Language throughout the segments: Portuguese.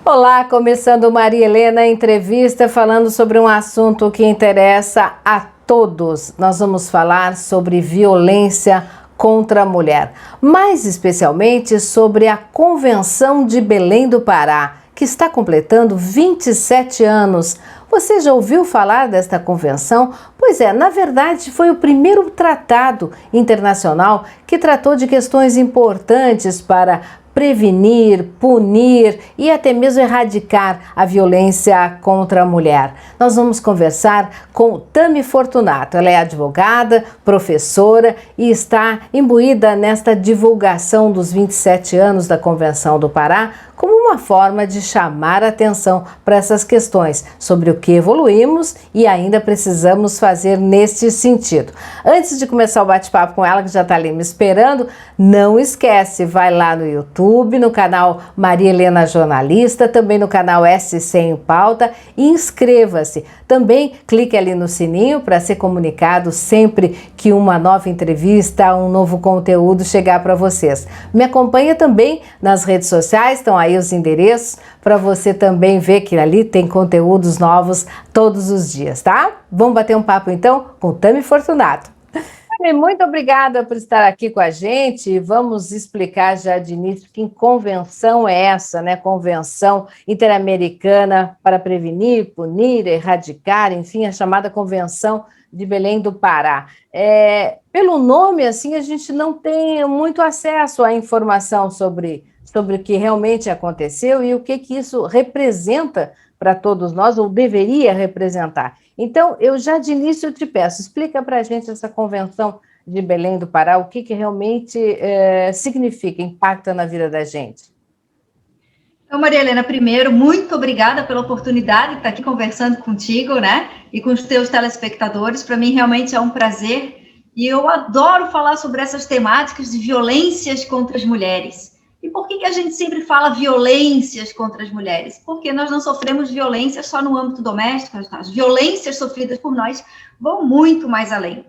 Olá, começando Maria Helena Entrevista, falando sobre um assunto que interessa a todos. Nós vamos falar sobre violência contra a mulher, mais especialmente sobre a Convenção de Belém do Pará, que está completando 27 anos. Você já ouviu falar desta convenção? Pois é, na verdade foi o primeiro tratado internacional que tratou de questões importantes para prevenir, punir e até mesmo erradicar a violência contra a mulher. Nós vamos conversar com Tami Fortunato. Ela é advogada, professora e está imbuída nesta divulgação dos 27 anos da Convenção do Pará como uma forma de chamar a atenção para essas questões, sobre o que evoluímos e ainda precisamos fazer neste sentido. Antes de começar o bate-papo com ela, que já está ali me esperando, não esquece, vai lá no YouTube, no canal Maria Helena Jornalista, também no canal SC em Pauta e inscreva-se. Também clique ali no sininho para ser comunicado sempre que uma nova entrevista, um novo conteúdo chegar para vocês. Me acompanha também nas redes sociais, estão aí os endereços para você também ver que ali tem conteúdos novos todos os dias, tá? Vamos bater um papo então com Tami Fortunato. Muito obrigada por estar aqui com a gente. Vamos explicar já de início que convenção é essa, né? Convenção Interamericana para Prevenir, Punir, Erradicar, enfim, a chamada Convenção de Belém do Pará. Pelo nome, assim, a gente não tem muito acesso à informação sobre o que realmente aconteceu e o que isso representa para todos nós, ou deveria representar. Então, eu já de início te peço, explica para a gente essa Convenção de Belém do Pará, o que realmente significa, impacta na vida da gente. Então, Maria Helena, primeiro, muito obrigada pela oportunidade de estar aqui conversando contigo, né, e com os teus telespectadores. Para mim, realmente é um prazer, e eu adoro falar sobre essas temáticas de violências contra as mulheres. E por que a gente sempre fala violências contra as mulheres? Porque nós não sofremos violência só no âmbito doméstico, as violências sofridas por nós vão muito mais além.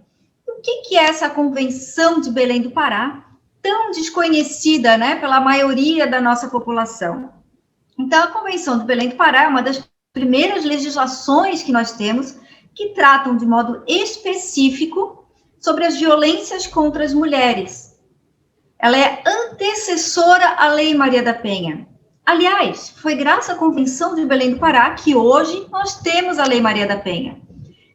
E o que é essa Convenção de Belém do Pará, tão desconhecida, né, pela maioria da nossa população? Então, a Convenção de Belém do Pará é uma das primeiras legislações que nós temos que tratam de modo específico sobre as violências contra as mulheres. Ela é antecessora à Lei Maria da Penha. Aliás, foi graças à Convenção de Belém do Pará que hoje nós temos a Lei Maria da Penha.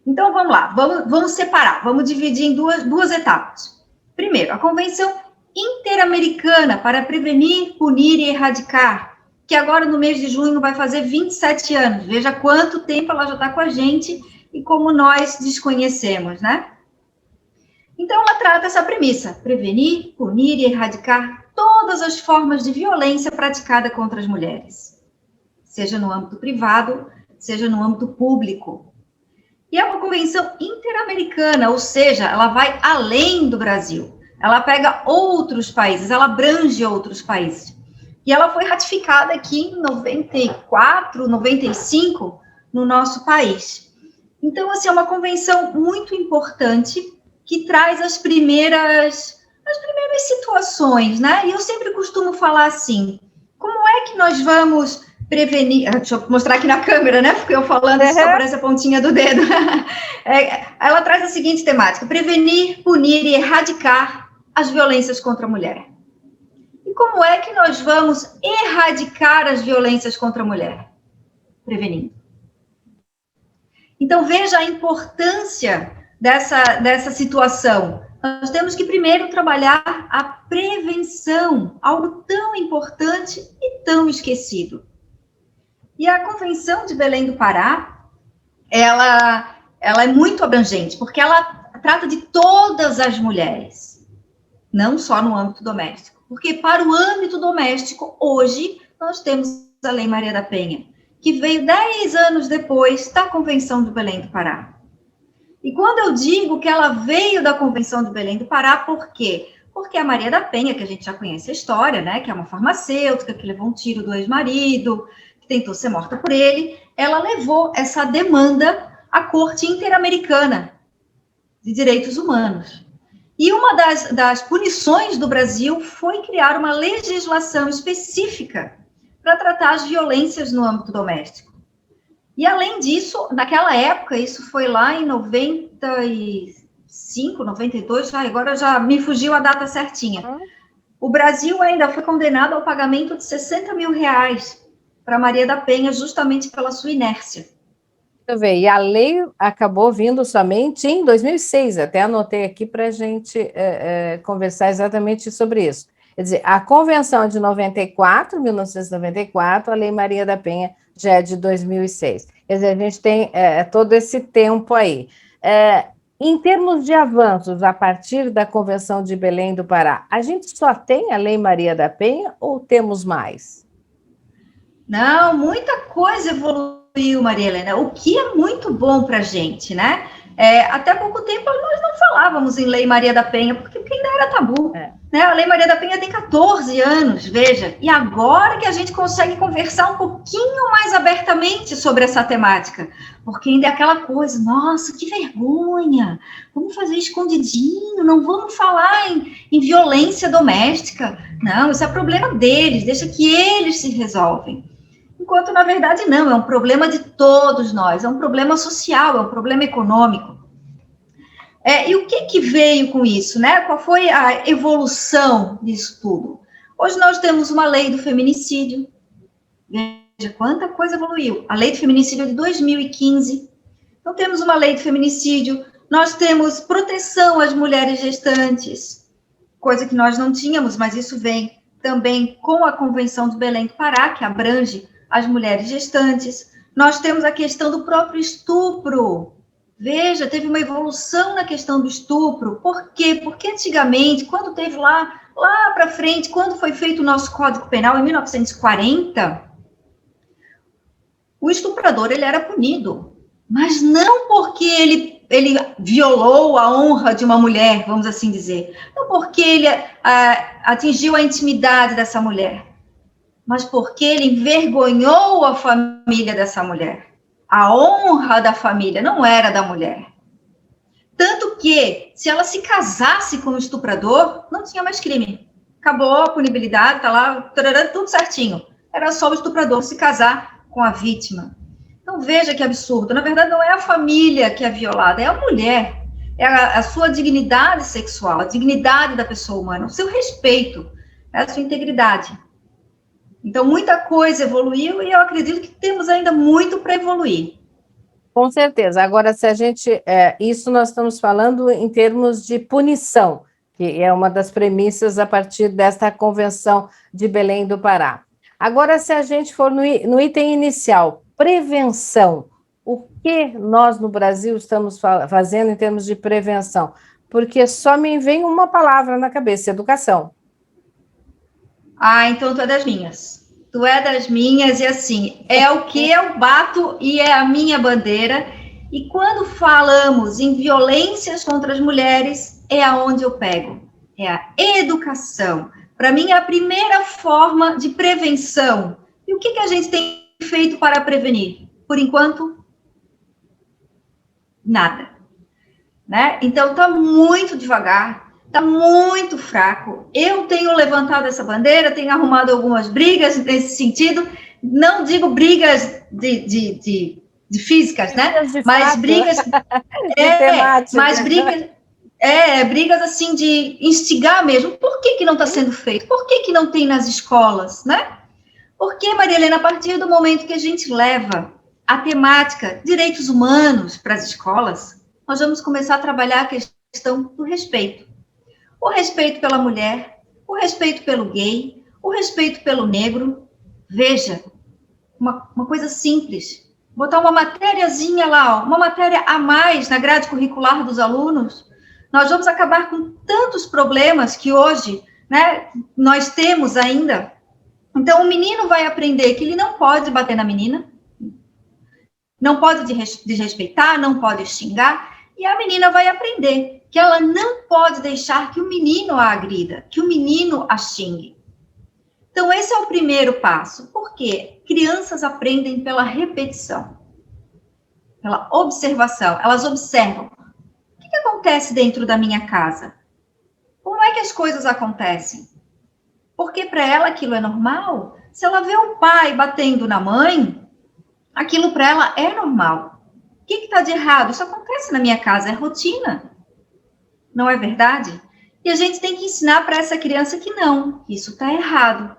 Então, vamos lá, vamos separar, vamos dividir em duas etapas. Primeiro, a Convenção Interamericana para Prevenir, Punir e Erradicar, que agora no mês de junho vai fazer 27 anos. Veja quanto tempo ela já está com a gente e como nós desconhecemos, né? Então, ela trata essa premissa: prevenir, punir e erradicar todas as formas de violência praticada contra as mulheres, seja no âmbito privado, seja no âmbito público. E é uma convenção interamericana, ou seja, ela vai além do Brasil. Ela pega outros países, ela abrange outros países. E ela foi ratificada aqui em 94, 95, no nosso país. Então, assim, é uma convenção muito importante, que traz as primeiras situações, né? E eu sempre costumo falar assim: como é que nós vamos prevenir? Deixa eu mostrar aqui na câmera, né? Porque eu falando só aparece a pontinha do dedo. Ela traz a seguinte temática: prevenir, punir e erradicar as violências contra a mulher. E como é que nós vamos erradicar as violências contra a mulher? Prevenindo. Então, veja a importância dessa situação. Nós temos que primeiro trabalhar a prevenção, algo tão importante e tão esquecido. E a Convenção de Belém do Pará, ela é muito abrangente, porque ela trata de todas as mulheres, não só no âmbito doméstico. Porque para o âmbito doméstico, hoje, nós temos a Lei Maria da Penha, que veio 10 anos depois da Convenção de Belém do Pará. E quando eu digo que ela veio da Convenção de Belém do Pará, por quê? Porque a Maria da Penha, que a gente já conhece a história, né, que é uma farmacêutica, que levou um tiro do ex-marido, que tentou ser morta por ele, ela levou essa demanda à Corte Interamericana de Direitos Humanos. E uma das punições do Brasil foi criar uma legislação específica para tratar as violências no âmbito doméstico. E, além disso, naquela época, isso foi lá em 95, 92, agora já me fugiu a data certinha. O Brasil ainda foi condenado ao pagamento de 60 mil reais para Maria da Penha, justamente pela sua inércia. Deixa eu ver, e a lei acabou vindo somente em 2006, até anotei aqui para a gente conversar exatamente sobre isso. Quer dizer, a Convenção é de 1994, a Lei Maria da Penha já é de 2006. Quer dizer, a gente tem todo esse tempo aí. Em termos de avanços, a partir da Convenção de Belém do Pará, a gente só tem a Lei Maria da Penha ou temos mais? Não, muita coisa evoluiu, Maria Helena, o que é muito bom para a gente, né? Até pouco tempo nós não falávamos em Lei Maria da Penha, porque ainda era tabu. Né? A Lei Maria da Penha tem 14 anos, veja, e agora que a gente consegue conversar um pouquinho mais abertamente sobre essa temática, porque ainda é aquela coisa, nossa, que vergonha, vamos fazer escondidinho, não vamos falar em violência doméstica, não, isso é problema deles, deixa que eles se resolvem. Enquanto, na verdade, não, é um problema de todos nós, é um problema social, é um problema econômico. E o que veio com isso, né? Qual foi a evolução disso tudo? Hoje nós temos uma lei do feminicídio, veja quanta coisa evoluiu. A lei do feminicídio é de 2015, então temos uma lei do feminicídio, nós temos proteção às mulheres gestantes, coisa que nós não tínhamos, mas isso vem também com a Convenção de Belém do Pará, que abrange as mulheres gestantes. Nós temos a questão do próprio estupro. Veja, teve uma evolução na questão do estupro. Por quê? Porque antigamente, quando teve lá para frente, quando foi feito o nosso Código Penal, em 1940, o estuprador ele era punido. Mas não porque ele violou a honra de uma mulher, vamos assim dizer. Não porque ele atingiu a intimidade dessa mulher, mas porque ele envergonhou a família dessa mulher. A honra da família não era da mulher. Tanto que, se ela se casasse com o estuprador, não tinha mais crime. Acabou a punibilidade, tá lá, tudo certinho. Era só o estuprador se casar com a vítima. Então, veja que absurdo. Na verdade, não é a família que é violada, é a mulher. É a sua dignidade sexual, a dignidade da pessoa humana, o seu respeito, a sua integridade. Então, muita coisa evoluiu e eu acredito que temos ainda muito para evoluir. Com certeza. Agora, se a gente... isso nós estamos falando em termos de punição, que é uma das premissas a partir desta Convenção de Belém do Pará. Agora, se a gente for no item inicial, prevenção, o que nós no Brasil estamos fazendo em termos de prevenção? Porque só me vem uma palavra na cabeça, educação. Então tu é das minhas. Tu é das minhas e assim, é o que eu bato e é a minha bandeira. E quando falamos em violências contra as mulheres, é aonde eu pego. É a educação. Para mim, é a primeira forma de prevenção. E o que a gente tem feito para prevenir? Por enquanto, nada. Né? Então, está muito devagar, está muito fraco. Eu tenho levantado essa bandeira, tenho arrumado algumas brigas nesse sentido. Não digo brigas de físicas, né? Mas brigas... brigas assim de instigar mesmo. Por que não está sendo feito? Por que não tem nas escolas, né? Porque, Maria Helena, a partir do momento que a gente leva a temática direitos humanos para as escolas, nós vamos começar a trabalhar a questão do respeito. O respeito pela mulher, o respeito pelo gay, o respeito pelo negro. Veja, uma coisa simples. Botar uma matériazinha lá, uma matéria a mais na grade curricular dos alunos. Nós vamos acabar com tantos problemas que hoje, né, nós temos ainda. Então, o menino vai aprender que ele não pode bater na menina, não pode desrespeitar, não pode xingar, e a menina vai aprender que ela não pode deixar que o menino a agrida, que o menino a xingue. Então, esse é o primeiro passo. Por quê? Crianças aprendem pela repetição, pela observação. Elas observam. O que acontece dentro da minha casa? Como é que as coisas acontecem? Porque para ela aquilo é normal. Se ela vê o pai batendo na mãe, aquilo para ela é normal. O que está de errado? Isso acontece na minha casa, é rotina. Não é verdade? E a gente tem que ensinar para essa criança que não, que isso está errado.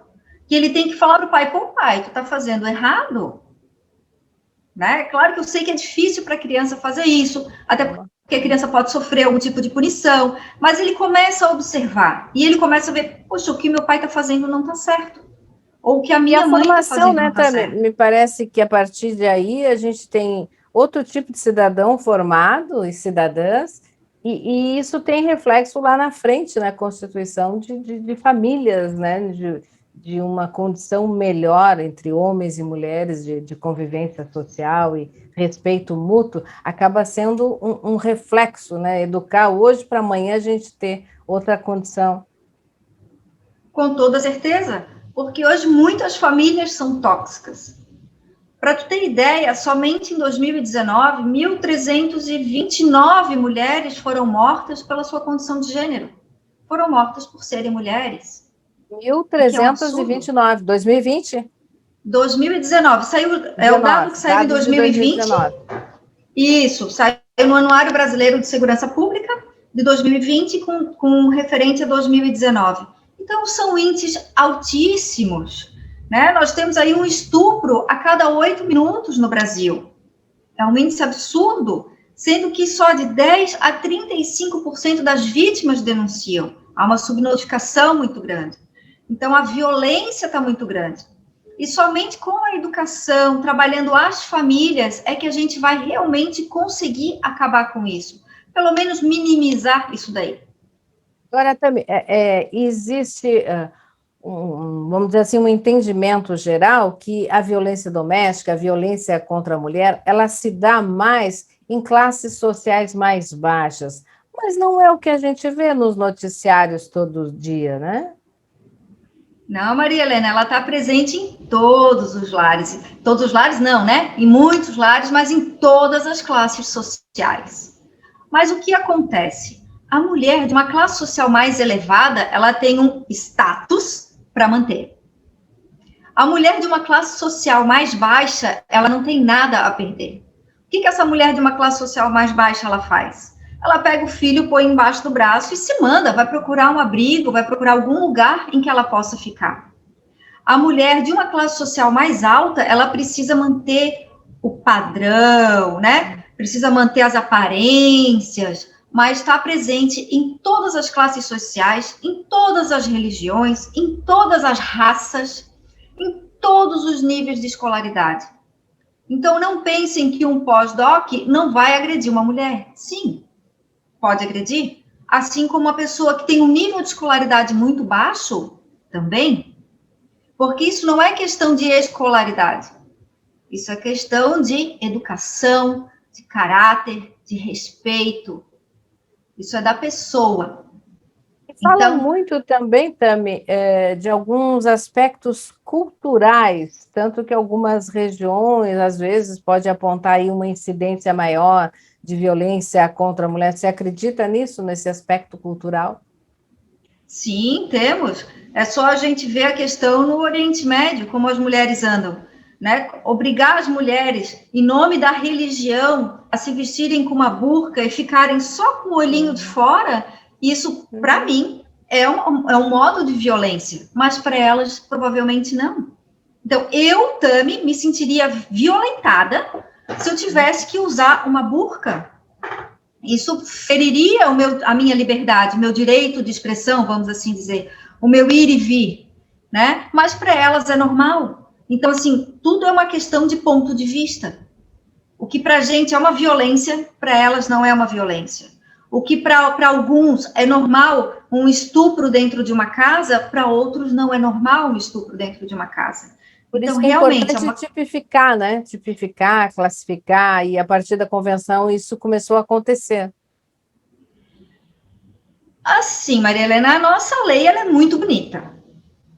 Que ele tem que falar para o pai, pô, pai, tu está fazendo errado? Né? Claro que eu sei que é difícil para a criança fazer isso, até porque a criança pode sofrer algum tipo de punição, mas ele começa a observar, e ele começa a ver, poxa, o que meu pai está fazendo não está certo, ou o que a minha mãe está fazendo não está certo. Me parece que a partir de aí a gente tem outro tipo de cidadão formado e cidadãs, e isso tem reflexo lá na frente, na constituição de famílias, né? De uma condição melhor entre homens e mulheres, de convivência social e respeito mútuo, acaba sendo um reflexo, né? Educar hoje para amanhã a gente ter outra condição. Com toda certeza, porque hoje muitas famílias são tóxicas. Para tu ter ideia, somente em 2019, 1.329 mulheres foram mortas pela sua condição de gênero. Foram mortas por serem mulheres. 1.329, 2020? 2019, é o dado que saiu em 2020. Isso, saiu no Anuário Brasileiro de Segurança Pública de 2020 com referente a 2019. Então, são índices altíssimos, né? Nós temos aí um estupro a cada 8 minutos no Brasil. É um índice absurdo, sendo que só de 10 a 35% das vítimas denunciam. Há uma subnotificação muito grande. Então, a violência está muito grande. E somente com a educação, trabalhando as famílias, é que a gente vai realmente conseguir acabar com isso. Pelo menos minimizar isso daí. Agora, também, existe, vamos dizer assim, um entendimento geral que a violência doméstica, a violência contra a mulher, ela se dá mais em classes sociais mais baixas. Mas não é o que a gente vê nos noticiários todo dia, né? Não, Maria Helena, ela está presente em todos os lares. Todos os lares não, né? Em muitos lares, mas em todas as classes sociais. Mas o que acontece? A mulher de uma classe social mais elevada, ela tem um status para manter. A mulher de uma classe social mais baixa, ela não tem nada a perder. O que essa mulher de uma classe social mais baixa ela faz? Ela pega o filho, põe embaixo do braço e se manda, vai procurar um abrigo, vai procurar algum lugar em que ela possa ficar. A mulher de uma classe social mais alta, ela precisa manter o padrão, né? Precisa manter as aparências, mas está presente em todas as classes sociais, em todas as religiões, em todas as raças, em todos os níveis de escolaridade. Então, não pensem que um pós-doc não vai agredir uma mulher. Sim, pode agredir, assim como uma pessoa que tem um nível de escolaridade muito baixo, também, porque isso não é questão de escolaridade, isso é questão de educação, de caráter, de respeito, isso é da pessoa. Fala muito também, Tami, de alguns aspectos culturais, tanto que algumas regiões, às vezes, pode apontar aí uma incidência maior de violência contra a mulher. Você acredita nisso, nesse aspecto cultural? Sim, temos. É só a gente ver a questão no Oriente Médio, como as mulheres andam, né? Obrigar as mulheres, em nome da religião, a se vestirem com uma burca e ficarem só com o olhinho de fora, isso, para mim, é um modo de violência, mas para elas, provavelmente não. Então, eu, Tami, me sentiria violentada se eu tivesse que usar uma burca. Isso feriria a minha liberdade, o meu direito de expressão, vamos assim dizer, o meu ir e vir, né? Mas para elas é normal. Então, assim, tudo é uma questão de ponto de vista. O que para a gente é uma violência, para elas não é uma violência. O que para alguns é normal um estupro dentro de uma casa, para outros não é normal um estupro dentro de uma casa. Por isso que é importante tipificar, né? Tipificar, classificar, e a partir da convenção isso começou a acontecer. Assim, Maria Helena, a nossa lei, ela é muito bonita,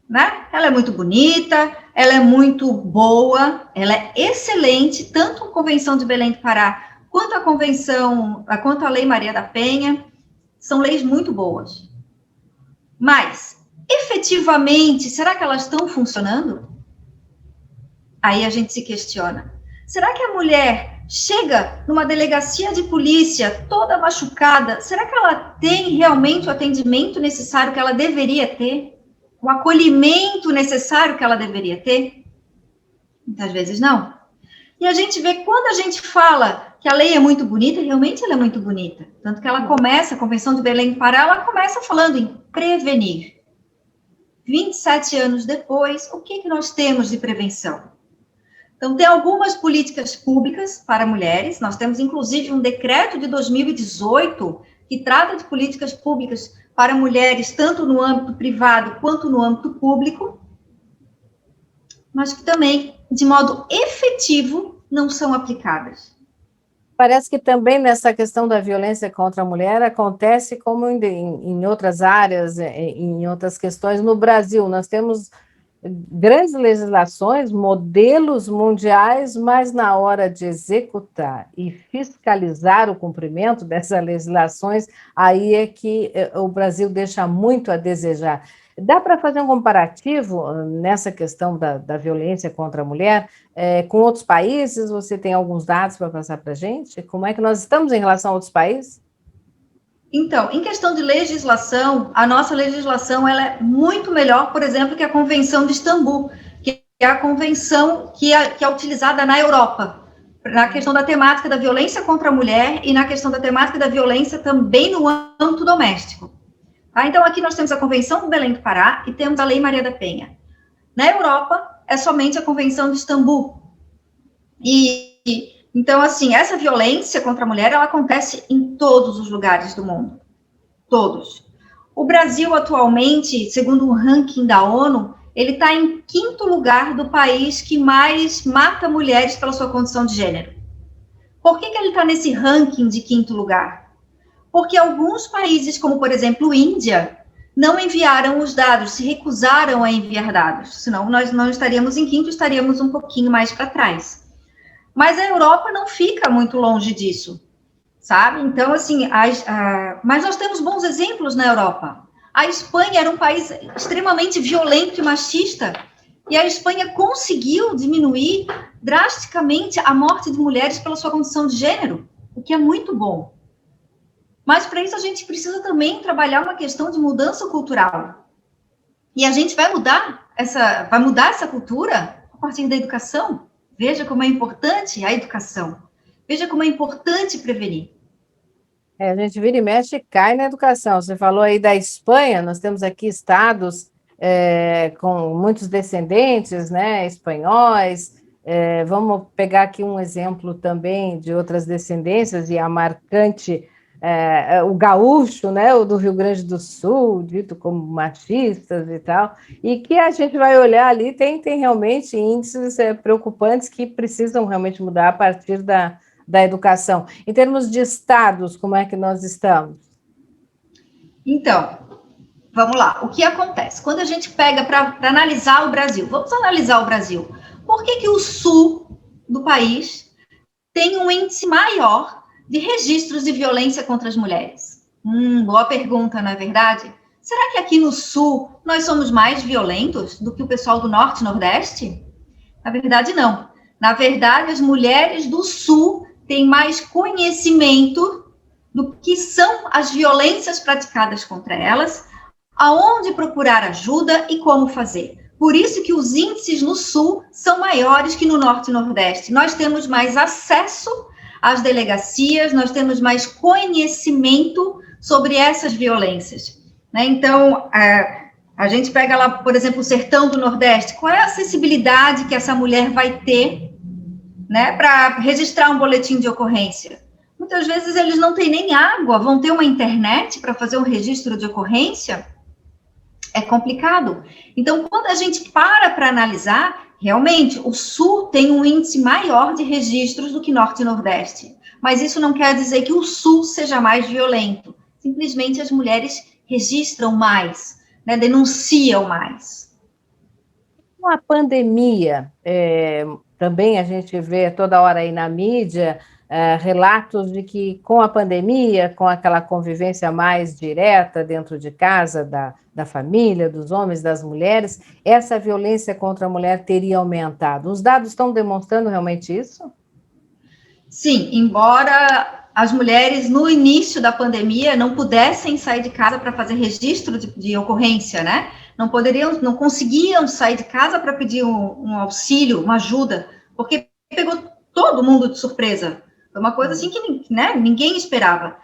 né? Ela é muito bonita, ela é muito boa, ela é excelente, tanto a Convenção de Belém do Pará, quanto a Lei Maria da Penha, são leis muito boas. Mas, efetivamente, será que elas estão funcionando? Aí a gente se questiona. Será que a mulher chega numa delegacia de polícia toda machucada? Será que ela tem realmente o atendimento necessário que ela deveria ter? O acolhimento necessário que ela deveria ter? Muitas vezes não. E a gente vê, quando a gente fala que a lei é muito bonita, realmente ela é muito bonita. Tanto que ela começa, a Convenção de Belém do Pará, ela começa falando em prevenir. 27 anos depois, o que nós temos de prevenção? Então, tem algumas políticas públicas para mulheres. Nós temos, inclusive, um decreto de 2018 que trata de políticas públicas para mulheres, tanto no âmbito privado quanto no âmbito público, mas que também, de modo efetivo, não são aplicadas. Parece que também nessa questão da violência contra a mulher acontece como em outras áreas, em outras questões. No Brasil, nós temos grandes legislações, modelos mundiais, mas na hora de executar e fiscalizar o cumprimento dessas legislações, aí é que o Brasil deixa muito a desejar. Dá para fazer um comparativo nessa questão da violência contra a mulher com outros países? Você tem alguns dados para passar para a gente? Como é que nós estamos em relação a outros países? Então, em questão de legislação, a nossa legislação ela é muito melhor, por exemplo, que a Convenção de Istambul, que é a convenção que é utilizada na Europa, na questão da temática da violência contra a mulher e na questão da temática da violência também no âmbito doméstico. Tá? Então, aqui nós temos a Convenção do Belém do Pará e temos a Lei Maria da Penha. Na Europa, é somente a Convenção de Istambul. Então, assim, essa violência contra a mulher, ela acontece em todos os lugares do mundo. Todos. O Brasil, atualmente, segundo um ranking da ONU, ele está em 5º lugar do país que mais mata mulheres pela sua condição de gênero. Por que ele está nesse ranking de 5º lugar? Porque alguns países, como, por exemplo, Índia, não enviaram os dados, se recusaram a enviar dados. Senão, nós não estaríamos em 5º, estaríamos um pouquinho mais para trás. Mas a Europa não fica muito longe disso, sabe? Então, assim, mas nós temos bons exemplos na Europa. A Espanha era um país extremamente violento e machista, e a Espanha conseguiu diminuir drasticamente a morte de mulheres pela sua condição de gênero, o que é muito bom. Mas, para isso, a gente precisa também trabalhar uma questão de mudança cultural. E a gente vai mudar essa cultura a partir da educação. Veja como é importante a educação. Veja como é importante prevenir. A gente vira e mexe e cai na educação. Você falou aí da Espanha, nós temos aqui estados com muitos descendentes, né, espanhóis. Vamos pegar aqui um exemplo também de outras descendências, e a marcante, o gaúcho, né, o do Rio Grande do Sul, dito como machistas e tal, e que a gente vai olhar ali, tem realmente índices preocupantes que precisam realmente mudar a partir da educação. Em termos de estados, como é que nós estamos? Então, vamos lá. O que acontece? Quando a gente pega para analisar o Brasil, vamos analisar o Brasil. Por que o sul do país tem um índice maior de registros de violência contra as mulheres? Boa pergunta, não é verdade? Será que aqui no sul nós somos mais violentos do que o pessoal do norte e nordeste? Na verdade, não. Na verdade, as mulheres do sul têm mais conhecimento do que são as violências praticadas contra elas, aonde procurar ajuda e como fazer. Por isso que os índices no sul são maiores que no norte e nordeste. Nós temos mais acesso às delegacias, nós temos mais conhecimento sobre essas violências. Né? Então, a gente pega lá, por exemplo, o sertão do Nordeste. Qual é a acessibilidade que essa mulher vai ter, né, para registrar um boletim de ocorrência? Muitas vezes eles não têm nem água, vão ter uma internet para fazer um registro de ocorrência? É complicado. Então, quando a gente para analisar, realmente, o Sul tem um índice maior de registros do que Norte e Nordeste. Mas isso não quer dizer que o Sul seja mais violento. Simplesmente as mulheres registram mais, né, denunciam mais. Com a pandemia, também a gente vê toda hora aí na mídia relatos de que com a pandemia, com aquela convivência mais direta dentro de casa, da família, dos homens, das mulheres, essa violência contra a mulher teria aumentado. Os dados estão demonstrando realmente isso? Sim, embora as mulheres no início da pandemia não pudessem sair de casa para fazer registro de ocorrência, né? Não conseguiam sair de casa para pedir um auxílio, uma ajuda, porque pegou todo mundo de surpresa. Foi uma coisa assim que, né, ninguém esperava.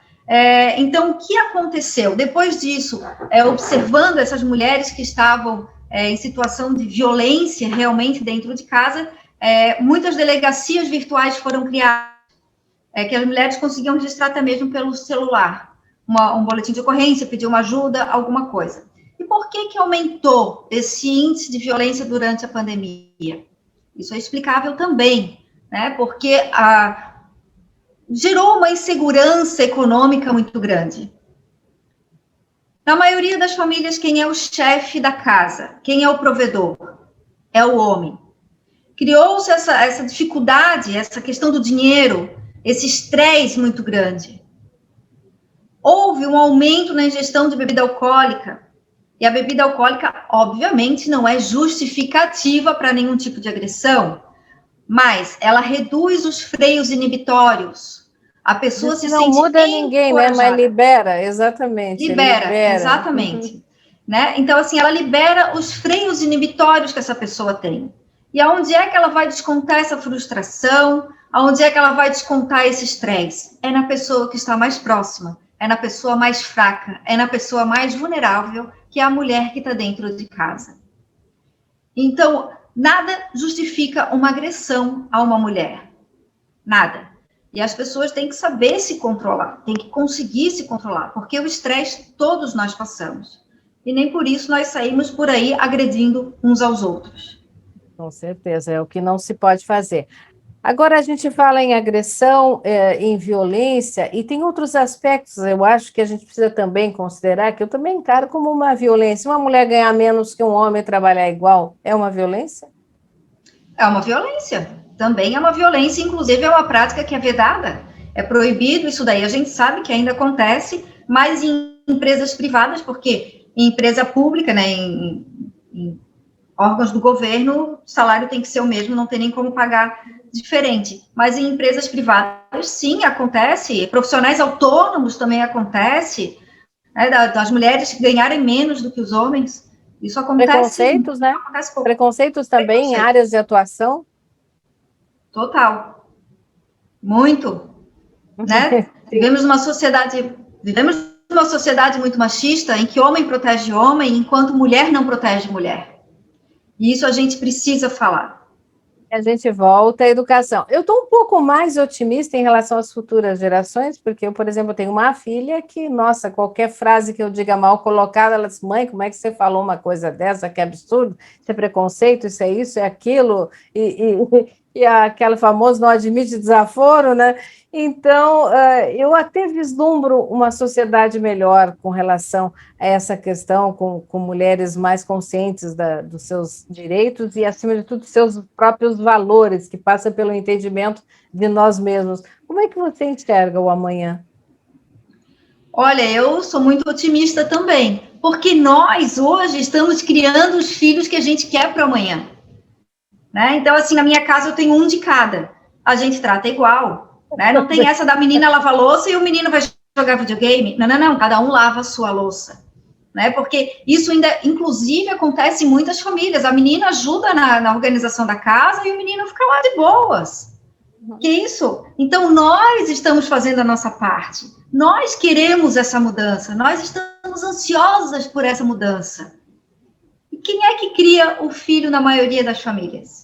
Então, o que aconteceu? Depois disso, observando essas mulheres que estavam em situação de violência realmente dentro de casa, muitas delegacias virtuais foram criadas, que as mulheres conseguiam registrar até mesmo pelo celular, um boletim de ocorrência, pedir uma ajuda, alguma coisa. E por que aumentou esse índice de violência durante a pandemia? Isso é explicável também, né? Porque gerou uma insegurança econômica muito grande. Na maioria das famílias, quem é o chefe da casa? Quem é o provedor? É o homem. Criou-se essa dificuldade, essa questão do dinheiro, esse estresse muito grande. Houve um aumento na ingestão de bebida alcoólica, e a bebida alcoólica, obviamente, não é justificativa para nenhum tipo de agressão, mas ela reduz os freios inibitórios. A pessoa se não sente muda ninguém, né? Mas libera, exatamente. Libera. Exatamente. Né? Então, assim, ela libera os freios inibitórios que essa pessoa tem. E aonde é que ela vai descontar essa frustração? Aonde é que ela vai descontar esse estresse? É na pessoa que está mais próxima, é na pessoa mais fraca, é na pessoa mais vulnerável, que é a mulher que está dentro de casa. Então, nada justifica uma agressão a uma mulher. Nada. E as pessoas têm que saber se controlar, têm que conseguir se controlar, porque o estresse todos nós passamos. E nem por isso nós saímos por aí agredindo uns aos outros. Com certeza, é o que não se pode fazer. Agora a gente fala em agressão, em violência, e tem outros aspectos, eu acho que a gente precisa também considerar, que eu também encaro como uma violência. Uma mulher ganhar menos que um homem trabalhar igual, é uma violência? É uma violência, também é uma violência, inclusive é uma prática que é vedada, é proibido isso daí. A gente sabe que ainda acontece, mas em empresas privadas, porque em empresa pública, né, em órgãos do governo, o salário tem que ser o mesmo, não tem nem como pagar diferente. Mas em empresas privadas, sim, acontece. Profissionais autônomos também acontece, né, das mulheres ganharem menos do que os homens. Isso acontece. Preconceitos, né? Acontece pouco. Preconceitos também em áreas de atuação? Total. Muito. Né? Vivemos numa sociedade muito machista, em que homem protege homem, enquanto mulher não protege mulher. E isso a gente precisa falar. A gente volta à educação. Eu estou um pouco mais otimista em relação às futuras gerações, porque eu, por exemplo, tenho uma filha que, nossa, qualquer frase que eu diga mal colocada, ela diz: mãe, como é que você falou uma coisa dessa? Que absurdo, isso é preconceito, isso é aquilo, e aquele famoso não admite desaforo, né? Então, eu até vislumbro uma sociedade melhor com relação a essa questão, com mulheres mais conscientes dos seus direitos e, acima de tudo, dos seus próprios valores, que passa pelo entendimento de nós mesmos. Como é que você enxerga o amanhã? Olha, eu sou muito otimista também, porque nós, hoje, estamos criando os filhos que a gente quer para amanhã. Né? Então, assim, na minha casa eu tenho um de cada. A gente trata igual, né? Não tem essa da menina lavar louça e o menino vai jogar videogame. Não, não, não. Cada um lava a sua louça, né? Porque isso ainda, inclusive, acontece em muitas famílias. A menina ajuda na organização da casa e o menino fica lá de boas. Que isso? Então, nós estamos fazendo a nossa parte. Nós queremos essa mudança. Nós estamos ansiosas por essa mudança. E quem é que cria o filho na maioria das famílias?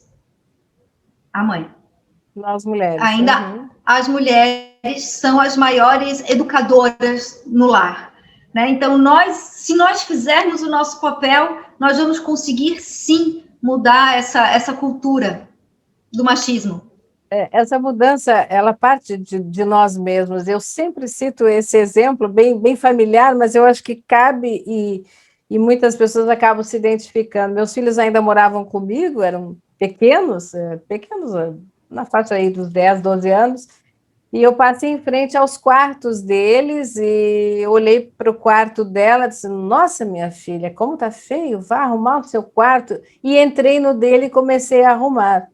A mãe. Nós mulheres. Ainda as mulheres são as maiores educadoras no lar. Né? Então, se nós fizermos o nosso papel, nós vamos conseguir, sim, mudar essa cultura do machismo. Essa mudança, ela parte de nós mesmos. Eu sempre cito esse exemplo, bem familiar, mas eu acho que cabe e muitas pessoas acabam se identificando. Meus filhos ainda moravam comigo, eram pequenos, na faixa aí dos 10, 12 anos, e eu passei em frente aos quartos deles e olhei para o quarto dela e disse, nossa, minha filha, como tá feio, vá arrumar o seu quarto. E entrei no dele e comecei a arrumar.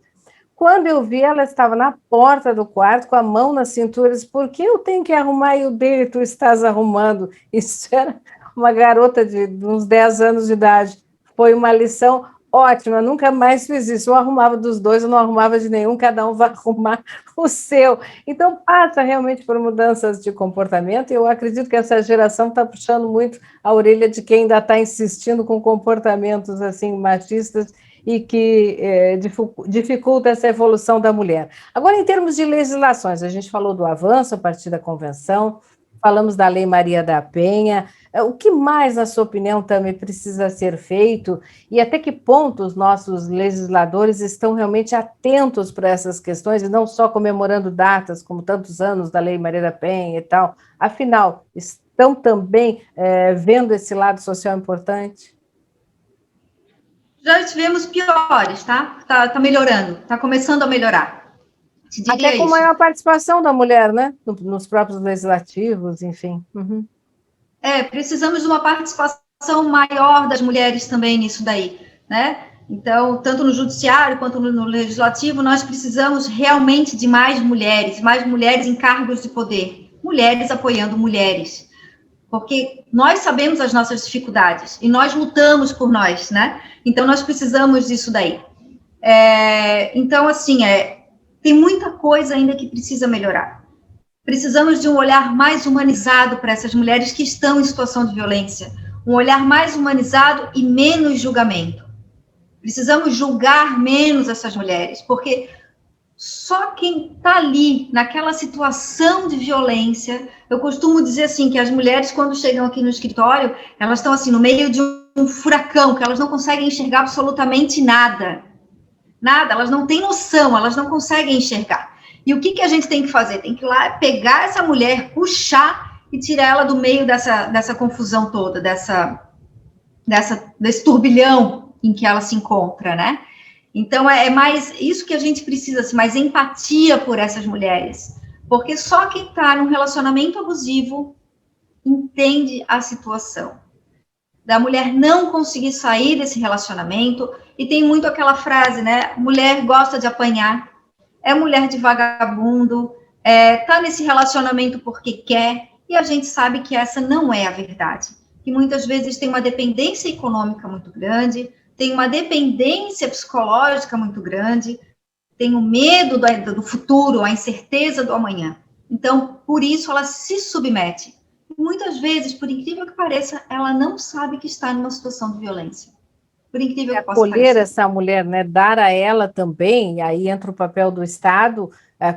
Quando eu vi, ela estava na porta do quarto, com a mão na cintura, disse, por que eu tenho que arrumar e o dele tu estás arrumando? Isso era uma garota de uns 10 anos de idade. Foi uma lição ótima, nunca mais fiz isso. Eu arrumava dos dois, eu não arrumava de nenhum, cada um vai arrumar o seu. Então, passa realmente por mudanças de comportamento, e eu acredito que essa geração está puxando muito a orelha de quem ainda está insistindo com comportamentos assim machistas e que dificulta essa evolução da mulher. Agora, em termos de legislações, a gente falou do avanço a partir da Convenção, falamos da Lei Maria da Penha. O que mais, na sua opinião, também precisa ser feito e até que ponto os nossos legisladores estão realmente atentos para essas questões e não só comemorando datas, como tantos anos da Lei Maria da Penha e tal? Afinal, estão também vendo esse lado social importante? Já tivemos piores, tá? Tá melhorando, tá começando a melhorar. Até com maior participação da mulher, né? Nos próprios legislativos, enfim. Uhum. Precisamos de uma participação maior das mulheres também nisso daí, né? Então, tanto no judiciário quanto no legislativo, nós precisamos realmente de mais mulheres em cargos de poder, mulheres apoiando mulheres, porque nós sabemos as nossas dificuldades e nós lutamos por nós, né? Então, nós precisamos disso daí. Então, assim, tem muita coisa ainda que precisa melhorar. Precisamos de um olhar mais humanizado para essas mulheres que estão em situação de violência, um olhar mais humanizado e menos julgamento. Precisamos julgar menos essas mulheres, porque só quem está ali, naquela situação de violência, eu costumo dizer assim, que as mulheres, quando chegam aqui no escritório, elas estão assim, no meio de um furacão, que elas não conseguem enxergar absolutamente nada. Nada, elas não têm noção, elas não conseguem enxergar. E o que a gente tem que fazer? Tem que ir lá pegar essa mulher, puxar e tirar ela do meio dessa confusão toda, desse turbilhão em que ela se encontra, né? Então, é mais isso que a gente precisa, assim, mais empatia por essas mulheres. Porque só quem está num relacionamento abusivo entende a situação. Da mulher não conseguir sair desse relacionamento, e tem muito aquela frase, né? Mulher gosta de apanhar, é mulher de vagabundo, tá nesse relacionamento porque quer, e a gente sabe que essa não é a verdade. Que muitas vezes tem uma dependência econômica muito grande, tem uma dependência psicológica muito grande, tem o medo do futuro, a incerteza do amanhã. Então, por isso ela se submete. Muitas vezes, por incrível que pareça, ela não sabe que está numa situação de violência. Por incrível que possa parecer. Acolher essa mulher, né? Dar a ela também, aí entra o papel do Estado,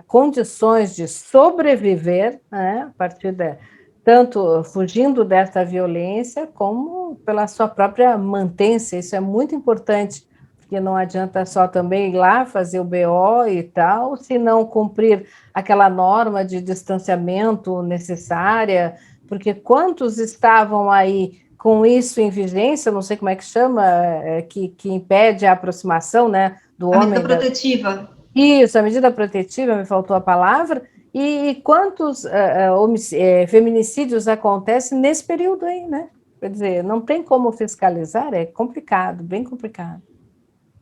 condições de sobreviver, né? A partir tanto fugindo dessa violência, como pela sua própria mantência. Isso é muito importante, porque não adianta só também ir lá fazer o BO e tal, se não cumprir aquela norma de distanciamento necessária, porque quantos estavam aí com isso em vigência, não sei como é que chama, que impede a aproximação, né, do homem. A medida protetiva. Isso, a medida protetiva, me faltou a palavra. E quantos feminicídios acontecem nesse período aí, né? Quer dizer, não tem como fiscalizar, é complicado, bem complicado.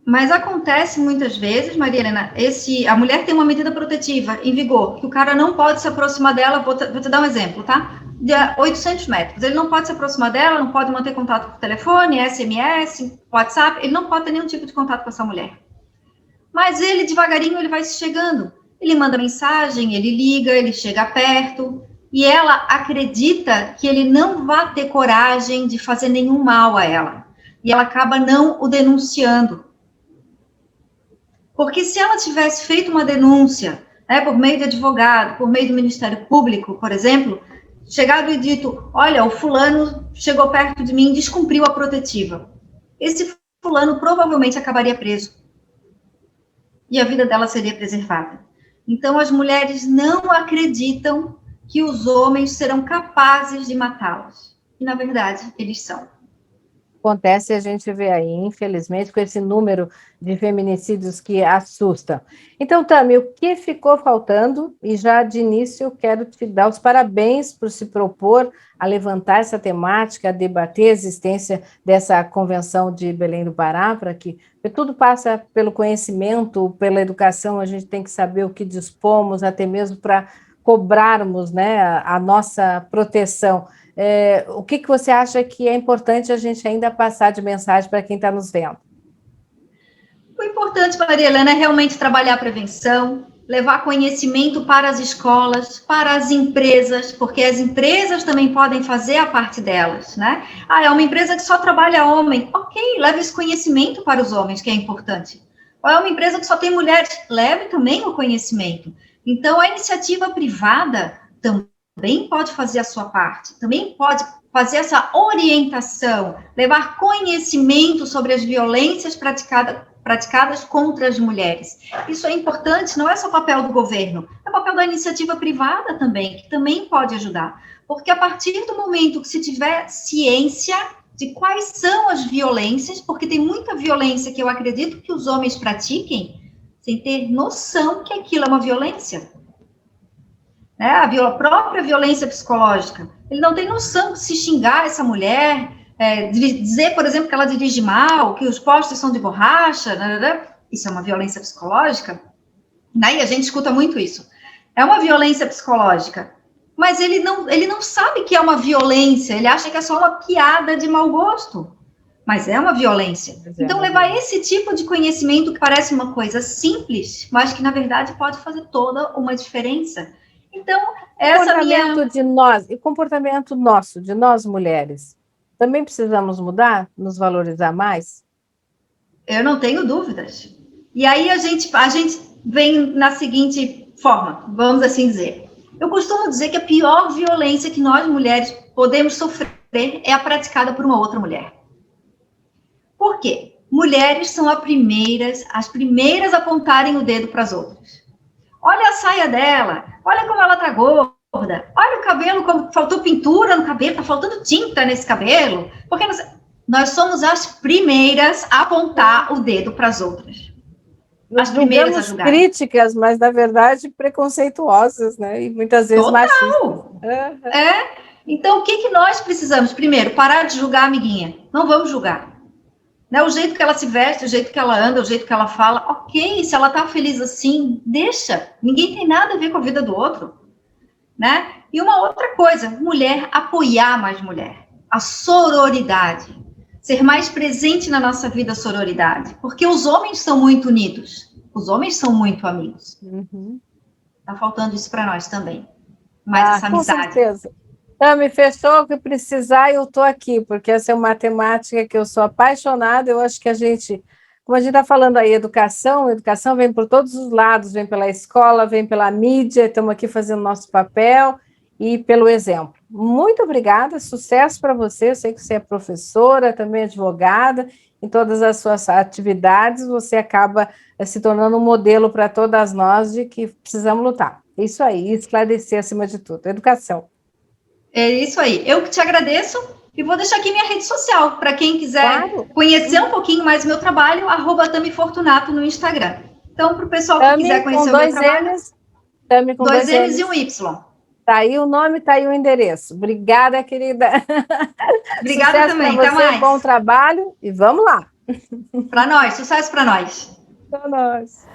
Mas acontece muitas vezes, Maria Helena, a mulher tem uma medida protetiva em vigor, que o cara não pode se aproximar dela, vou te dar um exemplo, tá? De 800 metros, ele não pode se aproximar dela, não pode manter contato por telefone, SMS, WhatsApp, ele não pode ter nenhum tipo de contato com essa mulher. Mas ele, devagarinho, ele vai se chegando, ele manda mensagem, ele liga, ele chega perto, e ela acredita que ele não vai ter coragem de fazer nenhum mal a ela, e ela acaba não o denunciando. Porque se ela tivesse feito uma denúncia, né, por meio de advogado, por meio do Ministério Público, por exemplo, chegado e dito, olha, o fulano chegou perto de mim e descumpriu a protetiva. Esse fulano provavelmente acabaria preso. E a vida dela seria preservada. Então, as mulheres não acreditam que os homens serão capazes de matá-las. E, na verdade, eles são. Acontece, a gente vê aí, infelizmente, com esse número de feminicídios que assusta. Então, Tami, o que ficou faltando? E já de início quero te dar os parabéns por se propor a levantar essa temática, a debater a existência dessa Convenção de Belém do Pará, para que tudo passa pelo conhecimento, pela educação, a gente tem que saber o que dispomos, até mesmo para cobrarmos, né, a nossa proteção. O que você acha que é importante a gente ainda passar de mensagem para quem está nos vendo? O importante, Maria Helena, é realmente trabalhar a prevenção, levar conhecimento para as escolas, para as empresas, porque as empresas também podem fazer a parte delas, né? É uma empresa que só trabalha homem. Ok, leve esse conhecimento para os homens, que é importante. Ou é uma empresa que só tem mulheres? Leve também o conhecimento. Então, a iniciativa privada também pode fazer a sua parte, também pode fazer essa orientação, levar conhecimento sobre as violências praticadas contra as mulheres. Isso é importante, não é só papel do governo, é papel da iniciativa privada também, que também pode ajudar. Porque a partir do momento que se tiver ciência de quais são as violências, porque tem muita violência que eu acredito que os homens pratiquem, sem ter noção que aquilo é uma violência. Né? A própria violência psicológica. Ele não tem noção de se xingar essa mulher, dizer, por exemplo, que ela dirige mal, que os postes são de borracha, isso é uma violência psicológica, né? E a gente escuta muito isso. É uma violência psicológica, mas ele não sabe que é uma violência, ele acha que é só uma piada de mau gosto, mas é uma violência. Então, levar esse tipo de conhecimento que parece uma coisa simples, mas que, na verdade, pode fazer toda uma diferença. Então, o comportamento nosso, de nós mulheres, também precisamos mudar, nos valorizar mais? Eu não tenho dúvidas. E aí a gente vem na seguinte forma, vamos assim dizer. Eu costumo dizer que a pior violência que nós mulheres podemos sofrer é a praticada por uma outra mulher. Por quê? Mulheres são as primeiras a apontarem o dedo para as outras. Olha a saia dela, olha como ela tá gorda, olha o cabelo, como faltou pintura no cabelo, tá faltando tinta nesse cabelo. Porque nós somos as primeiras a apontar o dedo para as outras. As primeiras a julgar. Críticas, mas na verdade preconceituosas, né? E muitas vezes machistas. Então, o que nós precisamos? Primeiro, parar de julgar a amiguinha. Não vamos julgar. Né? O jeito que ela se veste, o jeito que ela anda, o jeito que ela fala, ok, se ela tá feliz assim, deixa. Ninguém tem nada a ver com a vida do outro. Né? E uma outra coisa, mulher apoiar mais mulher. A sororidade. Ser mais presente na nossa vida, a sororidade. Porque os homens são muito unidos. Os homens são muito amigos. Tá faltando isso para nós também. Mais essa amizade. Com certeza. Me fechou o que precisar e eu estou aqui, porque essa é uma temática que eu sou apaixonada. Eu acho que como a gente está falando aí, educação vem por todos os lados, vem pela escola, vem pela mídia, estamos aqui fazendo nosso papel e pelo exemplo. Muito obrigada, sucesso para você. Eu sei que você é professora, também advogada, em todas as suas atividades você acaba se tornando um modelo para todas nós de que precisamos lutar. Isso aí, esclarecer acima de tudo. Educação. É isso aí. Eu que te agradeço e vou deixar aqui minha rede social para quem quiser conhecer um pouquinho mais do meu trabalho, @TamiFortunato no Instagram. Então, para o pessoal que quiser conhecer o meu trabalho, Tami com dois N's e um Y. Tá aí o nome, tá aí o endereço. Obrigada, querida. Obrigada sucesso também, pra até você, mais. Bom trabalho e vamos lá. Para nós, sucesso para nós. Para nós.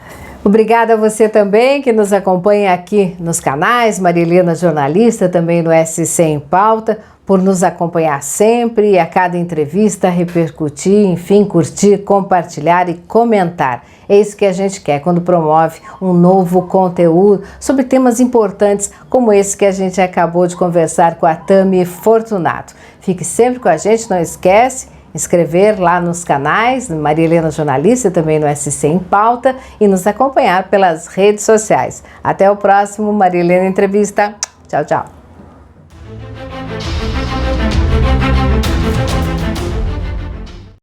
Obrigada a você também que nos acompanha aqui nos canais, Maria Helena jornalista, também no SC em Pauta, por nos acompanhar sempre e a cada entrevista repercutir, enfim, curtir, compartilhar e comentar. É isso que a gente quer quando promove um novo conteúdo sobre temas importantes como esse que a gente acabou de conversar com a Tami Fortunato. Fique sempre com a gente, não esquece. Inscrever lá nos canais, Maria Helena Jornalista, também no SC em Pauta, e nos acompanhar pelas redes sociais. Até o próximo Maria Helena Entrevista. Tchau, tchau.